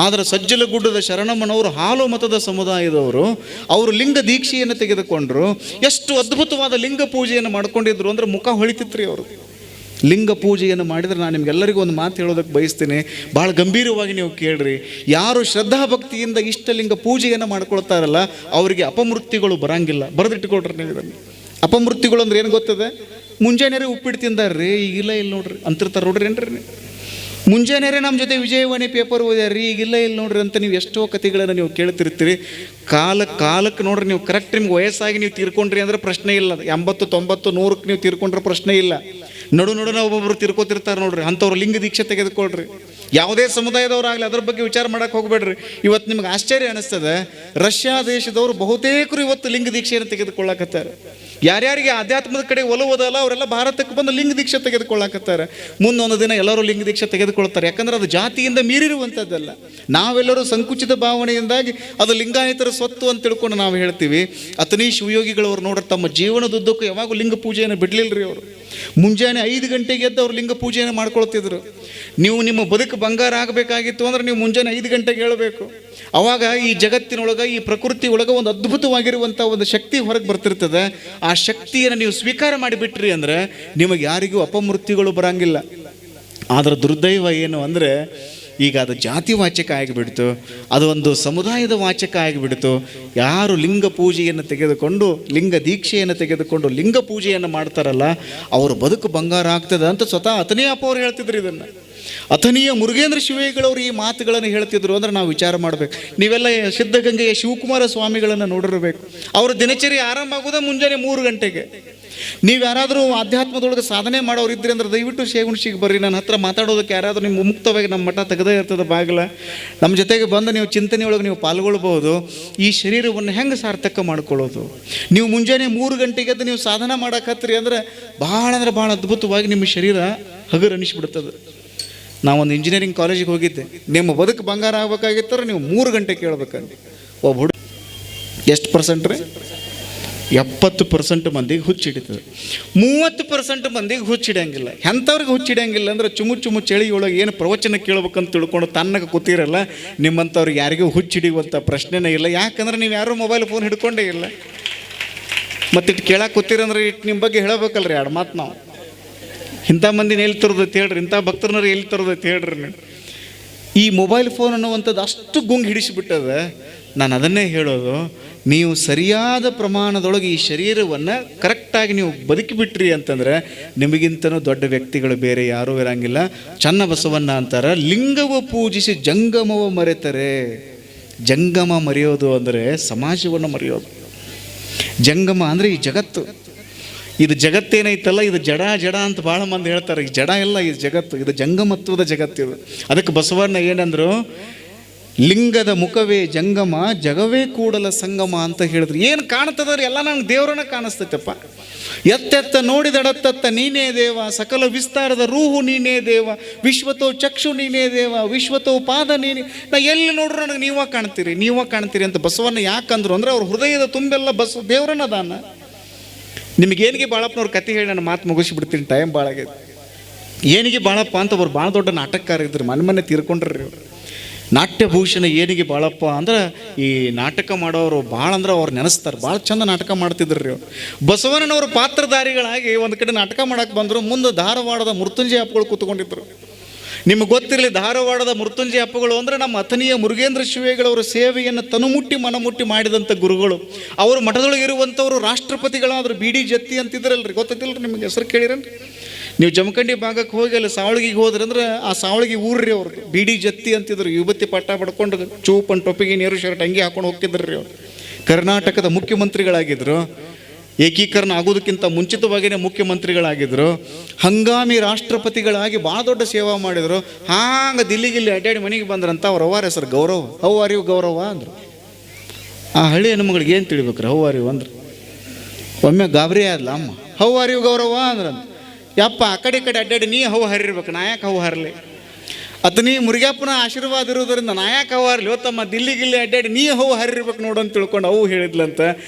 ಆದರೆ ಸಜ್ಜಲಗುಡ್ಡದ ಶರಣಮ್ಮನವರು ಹಾಲು ಮತದ ಸಮುದಾಯದವರು, ಅವರು ಲಿಂಗ ದೀಕ್ಷೆಯನ್ನು ತೆಗೆದುಕೊಂಡ್ರು. ಎಷ್ಟು ಅದ್ಭುತವಾದ ಲಿಂಗ ಪೂಜೆಯನ್ನು ಮಾಡ್ಕೊಂಡಿದ್ರು ಅಂದರೆ ಮುಖ ಹೊಳಿತಿತ್ರಿ ಅವರು. ಲಿಂಗ ಪೂಜೆಯನ್ನು ಮಾಡಿದರೆ ನಾನು ನಿಮ್ಗೆಲ್ಲರಿಗೂ ಒಂದು ಮಾತು ಹೇಳೋದಕ್ಕೆ ಬಯಸ್ತೀನಿ, ಭಾಳ ಗಂಭೀರವಾಗಿ ನೀವು ಕೇಳ್ರಿ. ಯಾರು ಶ್ರದ್ಧಾಭಕ್ತಿಯಿಂದ ಇಷ್ಟಲಿಂಗ ಪೂಜೆಯನ್ನು ಮಾಡ್ಕೊಳ್ತಾರಲ್ಲ ಅವರಿಗೆ ಅಪಮೃತ್ಯುಗಳು ಬರಂಗಿಲ್ಲ. ಬರೆದಿಟ್ಟುಕೊಳ್ರಿ ನೀವು ಇದನ್ನು. ಅಪಮೃತ್ಯುಗಳು ಅಂದ್ರೆ ಏನು ಗೊತ್ತದೆ? ಮುಂಜಾನೆ ಉಪ್ಪಿಟ್ಟು ತಿಂದಾರ್ರಿ, ಈಗಿಲ್ಲ ಇಲ್ಲಿ ನೋಡ್ರಿ ಅಂತಿರ್ತಾರೆ ನೋಡ್ರಿ ಏನ್ರಿ. ಮುಂಜಾನೆ ನಮ್ಮ ಜೊತೆ ವಿಜಯವಾಣಿ ಪೇಪರ್ ಓದ್ಯಾರ್ರಿ, ಈಗಿಲ್ಲ ಇಲ್ಲಿ ನೋಡ್ರಿ ಅಂತ ನೀವು ಎಷ್ಟೋ ಕಥೆಗಳನ್ನು ನೀವು ಕೇಳ್ತಿರ್ತೀರಿ. ಕಾಲಕ್ಕೆ ನೋಡ್ರಿ, ನೀವು ಕರೆಕ್ಟ್ ನಿಮ್ಗೆ ವಯಸ್ಸಾಗಿ ನೀವು ತೀರ್ಕೊಂಡ್ರಿ ಅಂದ್ರೆ ಪ್ರಶ್ನೆ ಇಲ್ಲ. 80, 90, 100ಕ್ಕೆ ನೀವು ತೀರ್ಕೊಂಡ್ರೆ ಪ್ರಶ್ನೆ ಇಲ್ಲ. ನಡುನ ಒಬ್ಬೊಬ್ರು ತೀರ್ಕೋತಿರ್ತಾರೆ ನೋಡ್ರಿ, ಅಂಥವ್ರು ಲಿಂಗ ದೀಕ್ಷೆ ತೆಗೆದುಕೊಳ್ರಿ. ಯಾವುದೇ ಸಮುದಾಯದವ್ರಾಗಲಿ ಅದ್ರ ಬಗ್ಗೆ ವಿಚಾರ ಮಾಡಕ್ಕೆ ಹೋಗ್ಬೇಡ್ರಿ. ಇವತ್ತು ನಿಮ್ಗೆ ಆಶ್ಚರ್ಯ ಅನಿಸ್ತದೆ, ರಷ್ಯಾ ದೇಶದವರು ಬಹುತೇಕರು ಇವತ್ತು ಲಿಂಗ ದೀಕ್ಷೆಯನ್ನು ತೆಗೆದುಕೊಳ್ಳಕತ್ತಾರೆ. ಯಾರ್ಯಾರಿಗೆ ಆಧ್ಯಾತ್ಮದ ಕಡೆ ಒಲವುದಲ್ಲ ಅವರೆಲ್ಲ ಭಾರತಕ್ಕೆ ಬಂದು ಲಿಂಗ ದೀಕ್ಷೆ ತೆಗೆದುಕೊಳ್ಳಕತ್ತಾರೆ. ಮುಂದೊಂದು ದಿನ ಎಲ್ಲರೂ ಲಿಂಗ ದೀಕ್ಷೆ ತೆಗೆದುಕೊಳ್ತಾರೆ. ಯಾಕಂದ್ರೆ ಅದು ಜಾತಿಯಿಂದ ಮೀರಿರುವಂಥದ್ದಲ್ಲ. ನಾವೆಲ್ಲರೂ ಸಂಕುಚಿತ ಭಾವನೆಯಿಂದಾಗಿ ಅದು ಲಿಂಗಾಯತರ ಸ್ವತ್ತು ಅಂತ ತಿಳ್ಕೊಂಡು ನಾವು ಹೇಳ್ತೀವಿ. ಅತನೀ ಶಿವಯೋಗಿಗಳವ್ರು ನೋಡ್ರಿ, ತಮ್ಮ ಜೀವನದುದ್ದಕ್ಕೂ ಯಾವಾಗೂ ಲಿಂಗ ಪೂಜೆಯನ್ನು ಬಿಡಲಿಲ್ಲರಿ ಅವರು. ಮುಂಜಾನೆ 5 ಗಂಟೆಗೆ ಎದ್ದು ಅವ್ರು ಲಿಂಗ ಪೂಜೆಯನ್ನು ಮಾಡ್ಕೊಳ್ತಿದ್ರು. ನೀವು ನಿಮ್ಮ ಬದುಕು ಬಂಗಾರ ಆಗಬೇಕಾಗಿತ್ತು ಅಂದ್ರೆ ನೀವು ಮುಂಜಾನೆ 5 ಗಂಟೆಗೆ ಹೇಳಬೇಕು. ಅವಾಗ ಈ ಜಗತ್ತಿನೊಳಗೆ, ಈ ಪ್ರಕೃತಿ ಒಳಗೆ ಒಂದು ಅದ್ಭುತವಾಗಿರುವಂಥ ಒಂದು ಶಕ್ತಿ ಹೊರಗೆ ಬರ್ತಿರ್ತದೆ. ಆ ಶಕ್ತಿಯನ್ನು ನೀವು ಸ್ವೀಕಾರ ಮಾಡಿಬಿಟ್ರಿ ಅಂದರೆ ನಿಮಗೆ ಯಾರಿಗೂ ಅಪಮೃತ್ಯುಗಳು ಬರಂಗಿಲ್ಲ. ಆದರೆ ದುರ್ದೈವ ಏನು ಅಂದರೆ ಈಗ ಅದು ಜಾತಿ ವಾಚಕ ಆಗಿಬಿಡ್ತು, ಅದು ಒಂದು ಸಮುದಾಯದ ವಾಚಕ ಆಗಿಬಿಡ್ತು. ಯಾರು ಲಿಂಗ ಪೂಜೆಯನ್ನು ತೆಗೆದುಕೊಂಡು, ಲಿಂಗ ದೀಕ್ಷೆಯನ್ನು ತೆಗೆದುಕೊಂಡು ಲಿಂಗ ಪೂಜೆಯನ್ನು ಮಾಡ್ತಾರಲ್ಲ ಅವ್ರ ಬದುಕು ಬಂಗಾರ ಆಗ್ತದೆ ಅಂತ ಸ್ವತಃ ಅತನೇ ಅಪ್ಪ ಅವ್ರು ಹೇಳ್ತಿದ್ರು ಇದನ್ನು. ಅಥನೀಯ ಮುರುಗೇಂದ್ರ ಶಿವೇಗಳವರು ಈ ಮಾತುಗಳನ್ನು ಹೇಳ್ತಿದ್ರು ಅಂದ್ರೆ ನಾವು ವಿಚಾರ ಮಾಡಬೇಕು. ನೀವೆಲ್ಲ ಸಿದ್ಧಗಂಗೆಯ ಶಿವಕುಮಾರ ಸ್ವಾಮಿಗಳನ್ನು ನೋಡಿರಬೇಕು. ಅವರ ದಿನಚರಿ ಆರಂಭ ಆಗೋದ ಮುಂಜಾನೆ 3 ಗಂಟೆಗೆ. ನೀವು ಯಾರಾದರೂ ಆಧ್ಯಾತ್ಮದೊಳಗೆ ಸಾಧನೆ ಮಾಡೋರು ಇದ್ರಿ ಅಂದ್ರೆ ದಯವಿಟ್ಟು ಶೇಗುಣಶಿಗೆ ಬರ್ರಿ. ನನ್ನ ಹತ್ರ ಮಾತಾಡೋದಕ್ಕೆ ಯಾರಾದರೂ ನಿಮ್ಮ ಮುಕ್ತವಾಗಿ ನಮ್ಮ ಮಠ ತೆಗೆದೇ ಇರ್ತದೆ ಬಾಗಿಲ. ನಮ್ಮ ಜೊತೆಗೆ ಬಂದು ನೀವು ಚಿಂತನೆಯೊಳಗೆ ನೀವು ಪಾಲ್ಗೊಳ್ಬೋದು. ಈ ಶರೀರವನ್ನು ಹೆಂಗೆ ಸಾರ್ಥಕ ಮಾಡ್ಕೊಳ್ಳೋದು? ನೀವು ಮುಂಜಾನೆ 3 ಗಂಟೆಗೆ ಎದ್ದು ನೀವು ಸಾಧನೆ ಮಾಡಕತ್ರಿ ಅಂದ್ರೆ ಭಾಳ ಅದ್ಭುತವಾಗಿ ನಿಮ್ಮ ಶರೀರ ಹಗರು ಅನಿಸ್ಬಿಡ್ತದೆ. ನಾವೊಂದು ಇಂಜಿನಿಯರಿಂಗ್ ಕಾಲೇಜಿಗೆ ಹೋಗಿದ್ದೆ. ನಿಮ್ಮ ಬದುಕು ಬಂಗಾರ ಆಗ್ಬೇಕಾಗಿತ್ತಾರೆ ನೀವು 3 ಗಂಟೆ ಕೇಳ್ಬೇಕಂತ. ಒಬ್ಬ ಹುಡುಗ ಎಷ್ಟು ಪರ್ಸೆಂಟ್ ರೀ? 70% ಮಂದಿಗೆ ಹುಚ್ಚಿಡಿತದೆ. 30% ಮಂದಿಗೆ ಹುಚ್ಚಿಡಂಗಿಲ್ಲ. ಎಂಥವ್ರಿಗೆ ಹುಚ್ಚಿಡಂಗಿಲ್ಲ ಅಂದ್ರೆ ಚುಮು ಚಳಿಯೊಳಗೆ ಏನು ಪ್ರವಚನ ಕೇಳ್ಬೇಕಂತ ತಿಳ್ಕೊಂಡು ತನ್ನಗೆ ಕೂತಿರಲ್ಲ, ನಿಮ್ಮಂಥವ್ರಿಗೆ ಯಾರಿಗೂ ಹುಚ್ಚಿಡಿಯುವಂಥ ಪ್ರಶ್ನೆನೇ ಇಲ್ಲ. ಯಾಕಂದ್ರೆ ನೀವು ಯಾರೂ ಮೊಬೈಲ್ ಫೋನ್ ಹಿಡ್ಕೊಂಡೇ ಇಲ್ಲ. ಮತ್ತಿಟ್ಟು ಕೇಳಕ್ಕೆ ಕೂತಿರಂದ್ರೆ ಇಟ್ಟು ನಿಮ್ಮ ಬಗ್ಗೆ ಹೇಳಬೇಕಲ್ರಿ 2 ಮಾತು. ನಾವು ಇಂಥ ಮಂದಿನ ಎಲ್ಲಿ ತರೋದೈತೆ ಹೇಳ್ರಿ, ಇಂಥ ಭಕ್ತರನ್ನ ಎಲ್ಲಿ ತರೋದೈತೆ ಹೇಳ್ರಿ. ನೀವು ಈ ಮೊಬೈಲ್ ಫೋನ್ ಅನ್ನುವಂಥದ್ದು ಅಷ್ಟು ಗುಂಗ್ ಹಿಡಿಸಿಬಿಟ್ಟದ. ನಾನು ಅದನ್ನೇ ಹೇಳೋದು, ನೀವು ಸರಿಯಾದ ಪ್ರಮಾಣದೊಳಗೆ ಈ ಶರೀರವನ್ನು ಕರೆಕ್ಟಾಗಿ ನೀವು ಬದುಕಿಬಿಟ್ರಿ ಅಂತಂದರೆ ನಿಮಗಿಂತನೂ ದೊಡ್ಡ ವ್ಯಕ್ತಿಗಳು ಬೇರೆ ಯಾರೂ ಇರಂಗಿಲ್ಲ. ಚನ್ನಬಸವಣ್ಣ ಅಂತಾರೆ, ಲಿಂಗವ ಪೂಜಿಸಿ ಜಂಗಮವ ಮರೆತರೆ. ಜಂಗಮ ಮರೆಯೋದು ಅಂದರೆ ಸಮಾಜವನ್ನು ಮರೆಯೋದು. ಜಂಗಮ ಅಂದರೆ ಈ ಜಗತ್ತು. ಇದು ಜಗತ್ತೇನೈತಲ್ಲ, ಇದು ಜಡ ಅಂತ ಭಾಳ ಮಂದಿ ಹೇಳ್ತಾರೆ. ಈ ಜಡ ಎಲ್ಲ ಇದು ಜಗತ್ತು, ಇದು ಜಂಗಮತ್ವದ ಜಗತ್ತಿದು. ಅದಕ್ಕೆ ಬಸವಣ್ಣ ಏನಂದ್ರು, ಲಿಂಗದ ಮುಖವೇ ಜಂಗಮ, ಜಗವೇ ಕೂಡಲ ಸಂಗಮ ಅಂತ ಹೇಳಿದ್ರು. ಏನು ಕಾಣ್ತದ್ರಿ? ಎಲ್ಲ ನಂಗೆ ದೇವರನ್ನ ಕಾಣಿಸ್ತೈತಪ್ಪ. ಎತ್ತೆತ್ತ ನೋಡಿದಡತ್ತತ್ತ ನೀನೇ ದೇವ, ಸಕಲ ವಿಸ್ತಾರದ ರೂಹು ನೀನೇ ದೇವ, ವಿಶ್ವತೋ ಚಕ್ಷು ನೀನೇ ದೇವ, ವಿಶ್ವತೋ ಪಾದ ನೀನೇ. ನಾ ಎಲ್ಲಿ ನೋಡ್ರು ನನಗೆ ನೀವ ಕಾಣ್ತೀರಿ ಅಂತ ಬಸವಣ್ಣ ಯಾಕಂದ್ರು ಅಂದ್ರೆ ಅವ್ರ ಹೃದಯದ ತುಂಬೆಲ್ಲ ದೇವರನ್ನ ದಾನ. ನಿಮಗೇನಿಗೆ ಬಾಳಪ್ಪನವ್ರ ಕತೆ ಹೇಳಿ ನಾನು ಮಾತು ಮುಗಿಸ್ಬಿಡ್ತೀನಿ, ಟೈಮ್ ಭಾಳ ಆಗೈತೆ. ಏನಿಗೆ ಬಾಳಪ್ಪ ಅಂತ ಅವ್ರು ಭಾಳ ದೊಡ್ಡ ನಾಟಕಕಾರ ಇದ್ರು, ಮೊನ್ನೆ ತೀರ್ಕೊಂಡ್ರಿ ಅವ್ರು. ನಾಟ್ಯಭೂಷಣ ಏನಿಗೆ ಬಾಳಪ್ಪ ಅಂದ್ರೆ ಈ ನಾಟಕ ಮಾಡೋರು ಭಾಳ ಅಂದ್ರೆ ಅವ್ರು ನೆನೆಸ್ತಾರೆ. ಭಾಳ ಚಂದ ನಾಟಕ ಮಾಡ್ತಿದ್ರು ರೀ ಅವ್ರು. ಬಸವಣ್ಣನವರು ಪಾತ್ರಧಾರಿಗಳಾಗಿ ಒಂದು ಕಡೆ ನಾಟಕ ಮಾಡಕ್ಕೆ ಬಂದರು. ಮುಂದೆ ಧಾರವಾಡದ ಮೃತ್ಯುಂಜಯ ಅಪ್ಪಗಳು ಕೂತ್ಕೊಂಡಿದ್ರು. ನಿಮಗೆ ಗೊತ್ತಿರಲಿ, ಧಾರವಾಡದ ಮೃತ್ಯುಂಜಯ ಅಪ್ಪಗಳು ಅಂದರೆ ನಮ್ಮ ಅಥನೀಯ ಮುರುಗೇಂದ್ರ ಶಿವೇಗಳವರ ಸೇವೆಯನ್ನು ತನುಮುಟ್ಟಿ ಮನಮುಟ್ಟಿ ಮಾಡಿದಂಥ ಗುರುಗಳು. ಅವರು ಮಠದೊಳಗೆ ಇರುವಂಥವರು ರಾಷ್ಟ್ರಪತಿಗಳಾದರು. BD ಜತ್ತಿ ಅಂತಿದ್ರಲ್ರಿ, ಗೊತ್ತಿಲ್ಲರಿ ನಿಮಗೆ? ಹೆಸರು ಕೇಳಿರನ್ರಿ? ನೀವು ಜಮಖಂಡಿ ಭಾಗಕ್ಕೆ ಹೋಗಿ ಅಲ್ಲಿ ಸಾವಳಗಿಗೆ ಹೋದ್ರಿ ಅಂದ್ರೆ ಆ ಸಾವಳಗಿ ಊರ್ರಿ ಅವ್ರಿಗೆ BD ಜತ್ತಿ ಅಂತಿದ್ರು. ಯುವತಿ ಪಟ್ಟ ಪಡ್ಕೊಂಡು ಚೂಪನ್ ಟೊಪ್ಪಿಗೆ ನೀರು ಶರ್ಟ್ ಅಂಗಿ ಹಾಕೊಂಡು ಹೋಗ್ತಿದ್ರಿ ಅವ್ರು. ಕರ್ನಾಟಕದ ಮುಖ್ಯಮಂತ್ರಿಗಳಾಗಿದ್ದರು. ಏಕೀಕರಣ ಆಗೋದಕ್ಕಿಂತ ಮುಂಚಿತವಾಗಿಯೇ ಮುಖ್ಯಮಂತ್ರಿಗಳಾಗಿದ್ದರು. ಹಂಗಾಮಿ ರಾಷ್ಟ್ರಪತಿಗಳಾಗಿ ಭಾಳ ದೊಡ್ಡ ಸೇವಾ ಮಾಡಿದರು. ಹಾಂಗೆ ದಿಲ್ಲಿಗಿಲ್ಲಿ ಅಡ್ಡಾಡಿ ಮನೆಗೆ ಬಂದ್ರಂತ ಅವ್ರ ಅವ್ವಾರ ಹೆಸರು ಗೌರವ್. ಹೌ ಆರ್ ಯು ಗೌರವ ಅಂದರು. ಆ ಹಳ್ಳಿ ಹೆಣ್ಮಗಳಿಗೆ ಏನು ತಿಳಿಬೇಕ್ರಿ ಹೌ ಆರ್ ಯು ಅಂದ್ರೆ? ಒಮ್ಮೆ ಗಾಬರಿ ಆದ್ಲ ಅಮ್ಮ. ಹೌ ಆರ್ ಯು ಗೌರವ ಅಂದ್ರಂತ. ಯಪ್ಪ ಆ ಕಡೆ ಅಡ್ಡಾಡಿ ನೀ ಹೌ ಹರಿರ್ಬೇಕು, ನಾ ಯಾಕೆ ಹೌ ಹರಲಿ? ಅದು ನೀ ಮುರುಗಪ್ಪನ ಆಶೀರ್ವಾದ ಇರೋದ್ರಿಂದ ನಾ ಯಾಕೆ ಹೌ ಹರಲಿ? ಹೊತ್ತಮ್ಮ ದಿಲ್ಲಿಗಿಲ್ಲಿ ಅಡ್ಡಾಡಿ ನೀ ಹೌ ಹರಿರ್ಬೇಕು ನೋಡು ಅಂತ ತಿಳ್ಕೊಂಡು ಅವು ಹೇಳಿದ್ಲಂತ.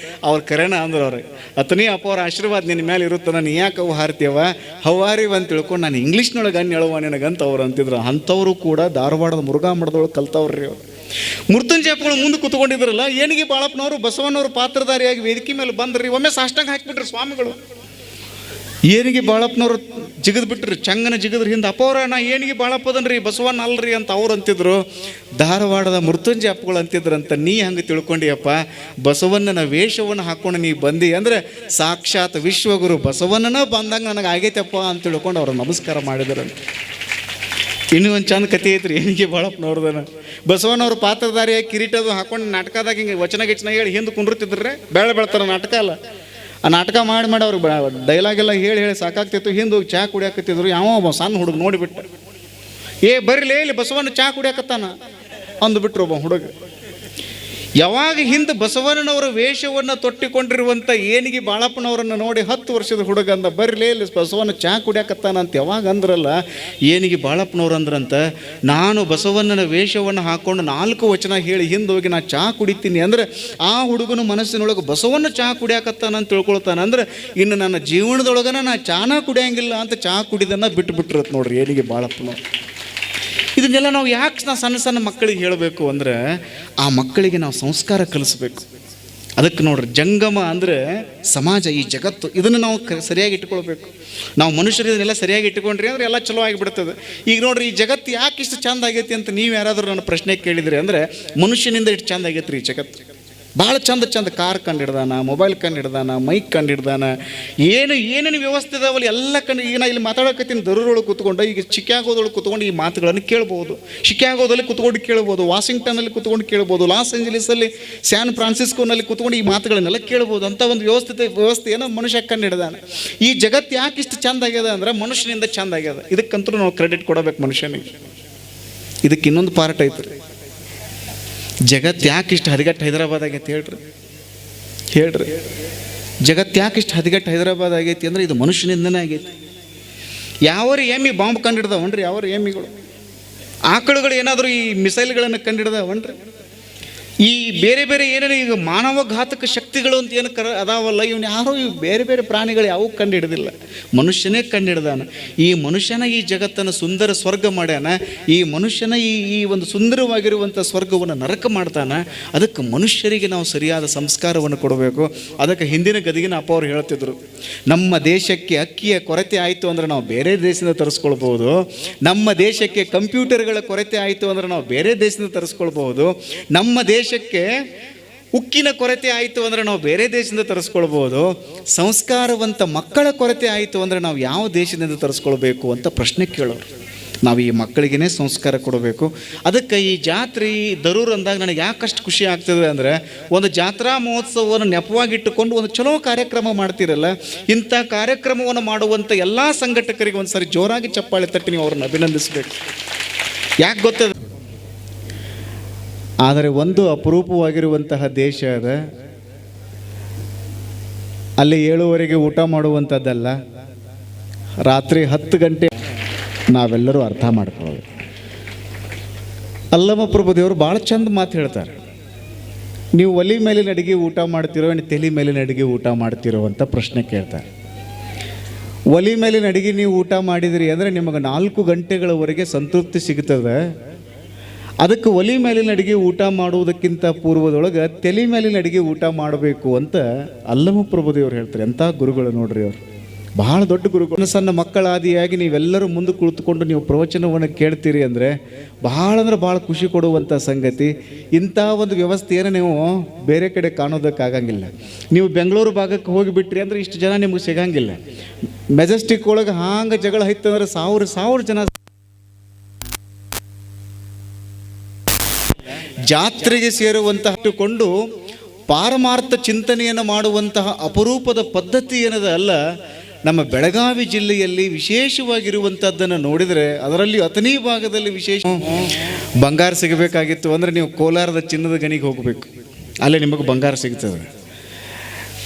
ಅವ್ರು ಕರೆನ ಅಂದ್ರೆ ಅವ್ರಿಗೆ, ಅತನಿ ಅಪ್ಪ ಅವ್ರ ಆಶೀರ್ವಾದ ನಿನ್ನ ಮೇಲೆ ಇರುತ್ತಾನ, ನೀ ಯಾಕೆ ಹೌ ಹಾರ್ತೀವ ಹೌವಾರಿವ ಅಂತ ತಿಳ್ಕೊಂಡು ನಾನು ಇಂಗ್ಲೀಷ್ನೊಳಗೆ ಹೇಳುವ ನಿನಗಂತ ಅವ್ರು ಅಂತಿದ್ರು. ಅಂಥವರು ಕೂಡ ಧಾರವಾಡದ ಮುರುಘಾ ಮಠದೊಳಗೆ ಕಲ್ತವ್ರಿ ಅವ್ರು. ಮೃತ್ಯುಂಜಯ ಅಪ್ಪಗಳು ಮುಂದೆ ಕೂತ್ಕೊಂಡಿದ್ರಲ್ಲ, ಏನಿಗೆ ಬಾಳಪ್ಪನವರು ಬಸವಣ್ಣವರು ಪಾತ್ರಧಾರಿಯಾಗಿ ವೇದಿಕೆ ಮೇಲೆ ಬಂದ್ರಿ. ಒಮ್ಮೆ ಸಾಷ್ಟಾಂಗ ಹಾಕಿಬಿಟ್ರಿ ಸ್ವಾಮಿಗಳು. ಏನಿಗೆ ಬಾಳಪ್ಪನವ್ರು ಜಿಗದ್ ಬಿಟ್ರಿ, ಚಂಗನ ಜಿಗದ್ರ ಹಿಂದೆ. ಅಪ್ಪವ್ರ ನಾ ಏನಿಗೆ ಬಾಳಪ್ಪದನ್ರಿ ಬಸವಣ್ಣ ಅಲ್ರಿ ಅಂತ ಅವ್ರು ಅಂತಿದ್ರು. ಧಾರವಾಡದ ಮೃತ್ಯುಂಜಯ ಅಪ್ಪಗಳು ಅಂತಿದ್ರಂತ, ನೀ ಹಂಗೆ ತಿಳ್ಕೊಂಡಿಯಪ್ಪ, ಬಸವಣ್ಣನ ವೇಷವನ್ನು ಹಾಕೊಂಡು ನೀ ಬಂದಿ ಅಂದರೆ ಸಾಕ್ಷಾತ್ ವಿಶ್ವಗುರು ಬಸವಣ್ಣನ ಬಂದಂಗೆ ನನಗೆ ಆಗೈತಪ್ಪ ಅಂತ ತಿಳ್ಕೊಂಡು ಅವ್ರು ನಮಸ್ಕಾರ ಮಾಡಿದ್ರಂತ. ಇನ್ನೂ ಒಂದು ಚಂದ ಕತೆ ಐತ್ರಿ ಏನಿಗೆ ಬಾಳಪ್ಪನವ್ರದನ. ಬಸವಣ್ಣವ್ರ ಪಾತ್ರಧಾರಿಯಾಗಿ ಕಿರೀಟದು ಹಾಕೊಂಡು ನಾಟಕದಾಗ ಹಿಂಗೆ ವಚನ ಗಿಚನ ಹೇಳಿ ಹಿಂದೆ ಕುಂಡಿರ್ತಿದ್ರೆ ಬೆಳ್ತಾರೆ. ನಾಟಕ ಅಲ್ಲ, ಆ ನಾಟಕ ಮಾಡಿ ಅವ್ರಿಗೆ ಡೈಲಾಗೆಲ್ಲ ಹೇಳಿ ಸಾಕಾಗ್ತಿತ್ತು. ಹಿಂದೆ ಹೋಗಿ ಚಹಾ ಕುಡಿಯಾಕತ್ತಿದ್ರು. ಯಾವ ಸಣ್ಣ ಹುಡುಗ ನೋಡಿಬಿಟ್ಟ, ಏ ಬರ್ಲಿ ಇಲ್ಲಿ ಬಸವಣ್ಣ ಚಹಾ ಕುಡಿಯಾಕತ್ತಾನ ಅಂದುಬಿಟ್ರು ಒಬ್ಬ ಹುಡುಗ. ಯಾವಾಗ ಹಿಂದೆ ಬಸವಣ್ಣನವರ ವೇಷವನ್ನು ತೊಟ್ಟಿಕೊಂಡಿರುವಂಥ ಏನಿಗೆ ಬಾಳಪ್ಪನವರನ್ನು ನೋಡಿ 10 ವರ್ಷದ ಹುಡುಗ ಅಂದ, ಬರ್ಲಿ ಇಲ್ಲಿ ಬಸವಣ್ಣ ಚಹಾ ಕುಡಿಯಾಕತ್ತಾನ ಅಂತ ಯಾವಾಗ ಅಂದ್ರಲ್ಲ, ಏನಿಗೆ ಬಾಳಪ್ಪನವ್ರು ಅಂದ್ರಂತ, ನಾನು ಬಸವಣ್ಣನ ವೇಷವನ್ನು ಹಾಕ್ಕೊಂಡು 4 ವಚನ ಹೇಳಿ ಹಿಂದೆ ಹೋಗಿ ನಾ ಚಹಾ ಕುಡಿತೀನಿ ಅಂದರೆ ಆ ಹುಡುಗನ ಮನಸ್ಸಿನೊಳಗೆ ಬಸವಣ್ಣ ಚಹಾ ಕುಡಿಯಾಕತ್ತಾನ ಅಂತ ತಿಳ್ಕೊಳ್ತಾನೆ. ಅಂದ್ರೆ ಇನ್ನು ನನ್ನ ಜೀವನದೊಳಗನ ನಾ ಚಾನ ಕುಡಿಯಂಗಿಲ್ಲ ಅಂತ ಚಹಾ ಕುಡಿದನ್ನು ಬಿಟ್ಟುಬಿಟ್ಟಿರತ್ತೆ ನೋಡ್ರಿ ಏನಿಗೆ ಬಾಳಪ್ಪನವ್ರು. ಇದನ್ನೆಲ್ಲ ನಾವು ಯಾಕೆ ಸಣ್ಣ ಮಕ್ಕಳಿಗೆ ಹೇಳಬೇಕು ಅಂದರೆ ಆ ಮಕ್ಕಳಿಗೆ ನಾವು ಸಂಸ್ಕಾರ ಕಲಿಸ್ಬೇಕು. ಅದಕ್ಕೆ ನೋಡ್ರಿ, ಜಂಗಮ ಅಂದರೆ ಸಮಾಜ, ಈ ಜಗತ್ತು, ಇದನ್ನು ನಾವು ಸರಿಯಾಗಿ ಇಟ್ಕೊಳ್ಬೇಕು. ನಾವು ಮನುಷ್ಯರು ಇದನ್ನೆಲ್ಲ ಸರಿಯಾಗಿ ಇಟ್ಕೊಂಡ್ರಿ ಅಂದರೆ ಎಲ್ಲ ಚಲೋ ಆಗಿಬಿಡ್ತದೆ. ಈಗ ನೋಡ್ರಿ, ಈ ಜಗತ್ತು ಯಾಕೆ ಇಷ್ಟು ಚಂದ ಆಗೈತಿ ಅಂತ ನೀವು ಯಾರಾದರೂ ನನ್ನ ಪ್ರಶ್ನೆ ಕೇಳಿದ್ರಿ ಅಂದರೆ ಮನುಷ್ಯನಿಂದ ಇಷ್ಟು ಚಂದ ಆಗೈತೆ ರೀ ಈ ಜಗತ್ತು. ಭಾಳ ಚಂದ ಕಾರ್ ಕಂಡು ಮೊಬೈಲ್ ಕಂಡು ಮೈಕ್ ಕಂಡು ಏನೇನು ವ್ಯವಸ್ಥೆ ಇದಾವಲ್ಲ ಎಲ್ಲ ಈಗ ನಾ ಇಲ್ಲಿ ಮಾತಾಡೋಕತ್ತೀನಿ ದರೂರೊಳಗೆ ಕೂತ್ಕೊಂಡು, ಈಗ ಚಿಕಾಗೋದೊಳಗೆ ಕೂತ್ಕೊಂಡು ಈ ಮಾತುಗಳನ್ನು ಕೇಳ್ಬೋದು, ಶಿಕಾಗೋದಲ್ಲಿ ಕೂತ್ಕೊಂಡು ಕೇಳ್ಬೋದು, ವಾಷಿಂಗ್ಟನ್ನಲ್ಲಿ ಕೂತ್ಕೊಂಡು ಕೇಳ್ಬೋದು, ಲಾಸ್ ಏಂಜಲೀಸಲ್ಲಿ ಸ್ಯಾನ್ ಫ್ರಾನ್ಸಿಸ್ಕೋನಲ್ಲಿ ಕೂತ್ಕೊಂಡು ಈ ಮಾತುಗಳನ್ನೆಲ್ಲ ಕೇಳ್ಬೋದು. ಅಂಥ ಒಂದು ವ್ಯವಸ್ಥೆಯನ್ನು ಮನುಷ್ಯ ಕಂಡು. ಈ ಜಗತ್ತು ಯಾಕೆ ಇಷ್ಟು ಚಂದ ಆಗ್ಯದ ಅಂದ್ರೆ ಮನುಷ್ಯನಿಂದ ಚಂದ ಆಗ್ಯದ. ಇದಕ್ಕಂತೂ ನಾವು ಕ್ರೆಡಿಟ್ ಕೊಡಬೇಕು ಮನುಷ್ಯನಿಗೆ. ಇದಕ್ಕೆ ಇನ್ನೊಂದು ಪಾರ್ಟ್ ಐತ್ರಿ. ಜಗತ್ತು ಯಾಕೆ ಇಷ್ಟು ಹದಗೆಟ್ಟು ಹೈದರಾಬಾದ್ ಆಗೈತಿ ಹೇಳ್ರಿ ಜಗತ್ತು ಯಾಕೆ ಇಷ್ಟು ಹದಗೆಟ್ಟು ಹೈದರಾಬಾದ್ ಆಗೈತಿ ಅಂದ್ರೆ ಇದು ಮನುಷ್ಯನಿಂದನೇ ಆಗೈತಿ. ಯಾವ್ರ ಎಮ್ಮಿ ಬಾಂಬ್ ಕಂಡಿಡ್ದವನ್ರಿ, ಯಾವ್ರ ಎಮ್ಮಿಗಳು ಆಕಳುಗಳು ಏನಾದರೂ ಈ ಮಿಸೈಲ್ಗಳನ್ನು ಕಂಡಿಡ್ದವನ್ರಿ. ಈ ಬೇರೆ ಏನೇನು ಈಗ ಮಾನವ ಘಾತಕ ಶಕ್ತಿಗಳು ಅಂತ ಏನು ಅದಾವಲ್ಲ, ಇವನು ಯಾರೋ ಇವು ಬೇರೆ ಪ್ರಾಣಿಗಳು ಯಾವೂ ಕಂಡು ಹಿಡಿದಿಲ್ಲ, ಮನುಷ್ಯನೇ ಕಂಡು ಹಿಡ್ದಾನ. ಈ ಮನುಷ್ಯನ ಈ ಜಗತ್ತನ್ನು ಸುಂದರ ಸ್ವರ್ಗ ಮಾಡ್ಯಾನ. ಈ ಮನುಷ್ಯನ ಈ ಒಂದು ಸುಂದರವಾಗಿರುವಂಥ ಸ್ವರ್ಗವನ್ನು ನರಕ ಮಾಡ್ತಾನೆ. ಅದಕ್ಕೆ ಮನುಷ್ಯರಿಗೆ ನಾವು ಸರಿಯಾದ ಸಂಸ್ಕಾರವನ್ನು ಕೊಡಬೇಕು. ಅದಕ್ಕೆ ಹಿಂದಿನ ಗದಿಗಿನ ಅಪ್ಪ ಅವರು ಹೇಳ್ತಿದ್ರು, ನಮ್ಮ ದೇಶಕ್ಕೆ ಅಕ್ಕಿಯ ಕೊರತೆ ಆಯಿತು ಅಂದರೆ ನಾವು ಬೇರೆ ದೇಶದಿಂದ ತರಿಸ್ಕೊಳ್ಬೋದು, ನಮ್ಮ ದೇಶಕ್ಕೆ ಕಂಪ್ಯೂಟರ್ಗಳ ಕೊರತೆ ಆಯಿತು ಅಂದರೆ ನಾವು ಬೇರೆ ದೇಶದಿಂದ ತರಿಸ್ಕೊಳ್ಬೋದು, ನಮ್ಮ ದೇಶಕ್ಕೆ ಉಕ್ಕಿನ ಕೊರತೆ ಆಯಿತು ಅಂದರೆ ನಾವು ಬೇರೆ ದೇಶದಿಂದ ತರಿಸ್ಕೊಳ್ಬೋದು, ಸಂಸ್ಕಾರವಂತ ಮಕ್ಕಳ ಕೊರತೆ ಆಯಿತು ಅಂದರೆ ನಾವು ಯಾವ ದೇಶದಿಂದ ತರಿಸ್ಕೊಳ್ಬೇಕು ಅಂತ ಪ್ರಶ್ನೆ ಕೇಳೋರು. ನಾವು ಈ ಮಕ್ಕಳಿಗೇ ಸಂಸ್ಕಾರ ಕೊಡಬೇಕು. ಅದಕ್ಕೆ ಈ ಜಾತ್ರೆ ದರೂರು ಅಂದಾಗ ನನಗೆ ಯಾಕಷ್ಟು ಖುಷಿ ಆಗ್ತದೆ ಅಂದರೆ, ಒಂದು ಜಾತ್ರಾ ಮಹೋತ್ಸವವನ್ನು ನೆಪವಾಗಿಟ್ಟುಕೊಂಡು ಒಂದು ಚಲೋ ಕಾರ್ಯಕ್ರಮ ಮಾಡ್ತಿರಲ್ಲ, ಇಂಥ ಕಾರ್ಯಕ್ರಮವನ್ನು ಮಾಡುವಂಥ ಎಲ್ಲ ಸಂಘಟಕರಿಗೆ ಒಂದು ಸಾರಿ ಜೋರಾಗಿ ಚಪ್ಪಾಳೆ ತಟ್ಟಿ ನೀವು ಅವ್ರನ್ನ ಅಭಿನಂದಿಸಬೇಕು. ಯಾಕೆ ಗೊತ್ತದ? ಆದರೆ ಒಂದು ಅಪರೂಪವಾಗಿರುವಂತಹ ದೇಶ ಅದ, ಅಲ್ಲಿ 7:00 ಊಟ ಮಾಡುವಂಥದ್ದಲ್ಲ, ರಾತ್ರಿ 10 ಗಂಟೆ. ನಾವೆಲ್ಲರೂ ಅರ್ಥ ಮಾಡ್ಕೊಳ್ಳೋದು. ಅಲ್ಲಮ ಪ್ರಭುದೇವರು ಭಾಳ ಚಂದ ಮಾತು ಹೇಳ್ತಾರೆ. ನೀವು ಒಲಿ ಮೇಲಿನ ಅಡುಗೆ ಊಟ ಮಾಡ್ತಿರೋ ಏನು ತಲೆ ಮೇಲಿನ ಅಡುಗೆ ಊಟ ಮಾಡ್ತಿರೋ ಅಂತ ಪ್ರಶ್ನೆ ಕೇಳ್ತಾರೆ. ಒಲಿ ಮೇಲಿನ ಅಡುಗೆ ನೀವು ಊಟ ಮಾಡಿದ್ರಿ ಅಂದರೆ ನಿಮಗೆ 4 ಗಂಟೆಗಳವರೆಗೆ ಸಂತೃಪ್ತಿ ಸಿಗ್ತದೆ. ಅದಕ್ಕೆ ಒಲಿ ಮೇಲಿನ ಅಡುಗೆ ಊಟ ಮಾಡುವುದಕ್ಕಿಂತ ಪೂರ್ವದೊಳಗೆ ತಲೆ ಮೇಲಿನ ಅಡುಗೆ ಊಟ ಮಾಡಬೇಕು ಅಂತ ಅಲ್ಲಮ ಪ್ರಭುದೇವರು ಹೇಳ್ತಾರೆ. ಎಂಥ ಗುರುಗಳು ನೋಡ್ರಿ ಅವರು, ಬಹಳ ದೊಡ್ಡ ಗುರುಗಳು. ಸಣ್ಣ ಮಕ್ಕಳಾದಿಯಾಗಿ ನೀವೆಲ್ಲರೂ ಮುಂದೆ ಕುಳಿತುಕೊಂಡು ನೀವು ಪ್ರವಚನವನ್ನು ಕೇಳ್ತೀರಿ ಅಂದರೆ ಭಾಳ ಖುಷಿ ಕೊಡುವಂಥ ಸಂಗತಿ. ಇಂಥ ಒಂದು ವ್ಯವಸ್ಥೆಯನ್ನು ನೀವು ಬೇರೆ ಕಡೆ ಕಾಣೋದಕ್ಕಾಗಂಗಿಲ್ಲ. ನೀವು ಬೆಂಗಳೂರು ಭಾಗಕ್ಕೆ ಹೋಗಿಬಿಟ್ರಿ ಅಂದರೆ ಇಷ್ಟು ಜನ ನಿಮಗೆ ಸಿಗಂಗಿಲ್ಲ. ಮೆಜೆಸ್ಟಿಕ್ ಒಳಗೆ ಹಾಂಗೆ ಜಗಳ ಐತಂದ್ರೆ ಸಾವಿರ ಜನ ಜಾತ್ರೆಗೆ ಸೇರುವಂತಹಟ್ಟುಕೊಂಡು ಪಾರಮಾರ್ಥ ಚಿಂತನೆಯನ್ನು ಮಾಡುವಂತಹ ಅಪರೂಪದ ಪದ್ಧತಿ ಏನದ ಅಲ್ಲ, ನಮ್ಮ ಬೆಳಗಾವಿ ಜಿಲ್ಲೆಯಲ್ಲಿ ವಿಶೇಷವಾಗಿರುವಂಥದ್ದನ್ನು ನೋಡಿದರೆ ಅದರಲ್ಲಿ ಅಥಣಿ ಭಾಗದಲ್ಲಿ ವಿಶೇಷ ಬಂಗಾರ ಸಿಗಬೇಕಾಗಿತ್ತು ಅಂದರೆ ನೀವು ಕೋಲಾರದ ಚಿನ್ನದ ಗಣಿಗೆ ಹೋಗಬೇಕು, ಅಲ್ಲೇ ನಿಮಗೆ ಬಂಗಾರ ಸಿಗ್ತದೆ.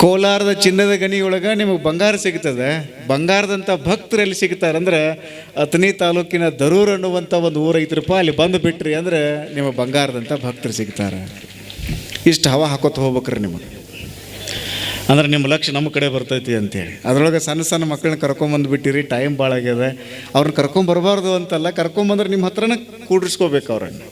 ಕೋಲಾರದ ಚಿನ್ನದ ಗಣಿಯೊಳಗೆ ನಿಮಗೆ ಬಂಗಾರ ಸಿಗ್ತದೆ. ಬಂಗಾರದಂಥ ಭಕ್ತರು ಎಲ್ಲಿ ಸಿಗ್ತಾರೆ ಅಂದ್ರೆ ಅಥಣಿ ತಾಲೂಕಿನ ದರೂರು ಅನ್ನುವಂಥ ಒಂದು ಊರು ಐತ್ರಪ್ಪ, ಅಲ್ಲಿ ಬಂದು ಬಿಟ್ರಿ ಅಂದರೆ ನಿಮಗೆ ಬಂಗಾರದಂಥ ಭಕ್ತರು ಸಿಗ್ತಾರೆ. ಇಷ್ಟು ಹವಾ ಹಾಕೋತ ಹೋಗ್ಬೇಕ್ರಿ ನಿಮಗೆ, ಅಂದ್ರೆ ನಿಮ್ಮ ಲಕ್ಷ್ಯ ನಮ್ಮ ಕಡೆ ಬರ್ತೈತಿ ಅಂತೇಳಿ. ಅದರೊಳಗೆ ಸಣ್ಣ ಮಕ್ಕಳನ್ನ ಕರ್ಕೊಂಬಂದು ಬಿಟ್ಟಿರಿ, ಟೈಮ್ ಭಾಳ ಆಗ್ಯದ. ಅವ್ರನ್ನ ಕರ್ಕೊಂಬರ್ಬಾರ್ದು ಅಂತಲ್ಲ, ಕರ್ಕೊಂಬಂದ್ರೆ ನಿಮ್ಮ ಹತ್ರನೇ ಕೂಡಿಸ್ಕೋಬೇಕು ಅವ್ರನ್ನ.